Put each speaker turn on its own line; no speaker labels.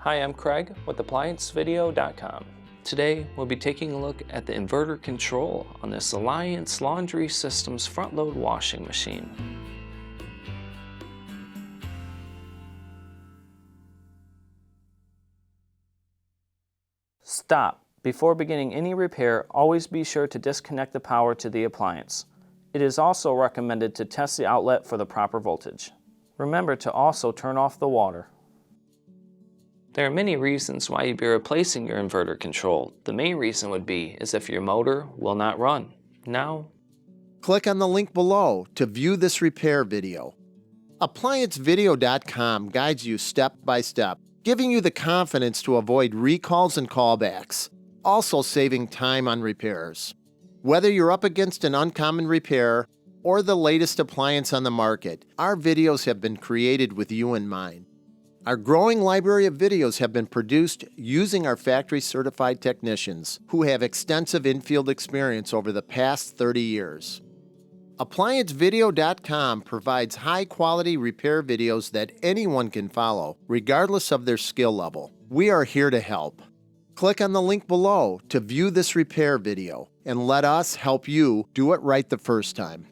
Hi, I'm Craig with ApplianceVideo.com. Today, we'll be taking a look at the inverter control on this Alliance Laundry Systems front-load washing machine. Stop. Before beginning any repair, always be sure to disconnect the power to the appliance. It is also recommended to test the outlet for the proper voltage. Remember to also turn off the water. There are many reasons why you'd be replacing your inverter control. The main reason would be is if your motor will not run. Now,
click on the link below to view this repair video. ApplianceVideo.com guides you step by step, giving you the confidence to avoid recalls and callbacks, also saving time on repairs. Whether you're up against an uncommon repair or the latest appliance on the market, our videos have been created with you in mind. Our growing library of videos have been produced using our factory-certified technicians who have extensive in-field experience over the past 30 years. ApplianceVideo.com provides high-quality repair videos that anyone can follow, regardless of their skill level. We are here to help. Click on the link below to view this repair video, and let us help you do it right the first time.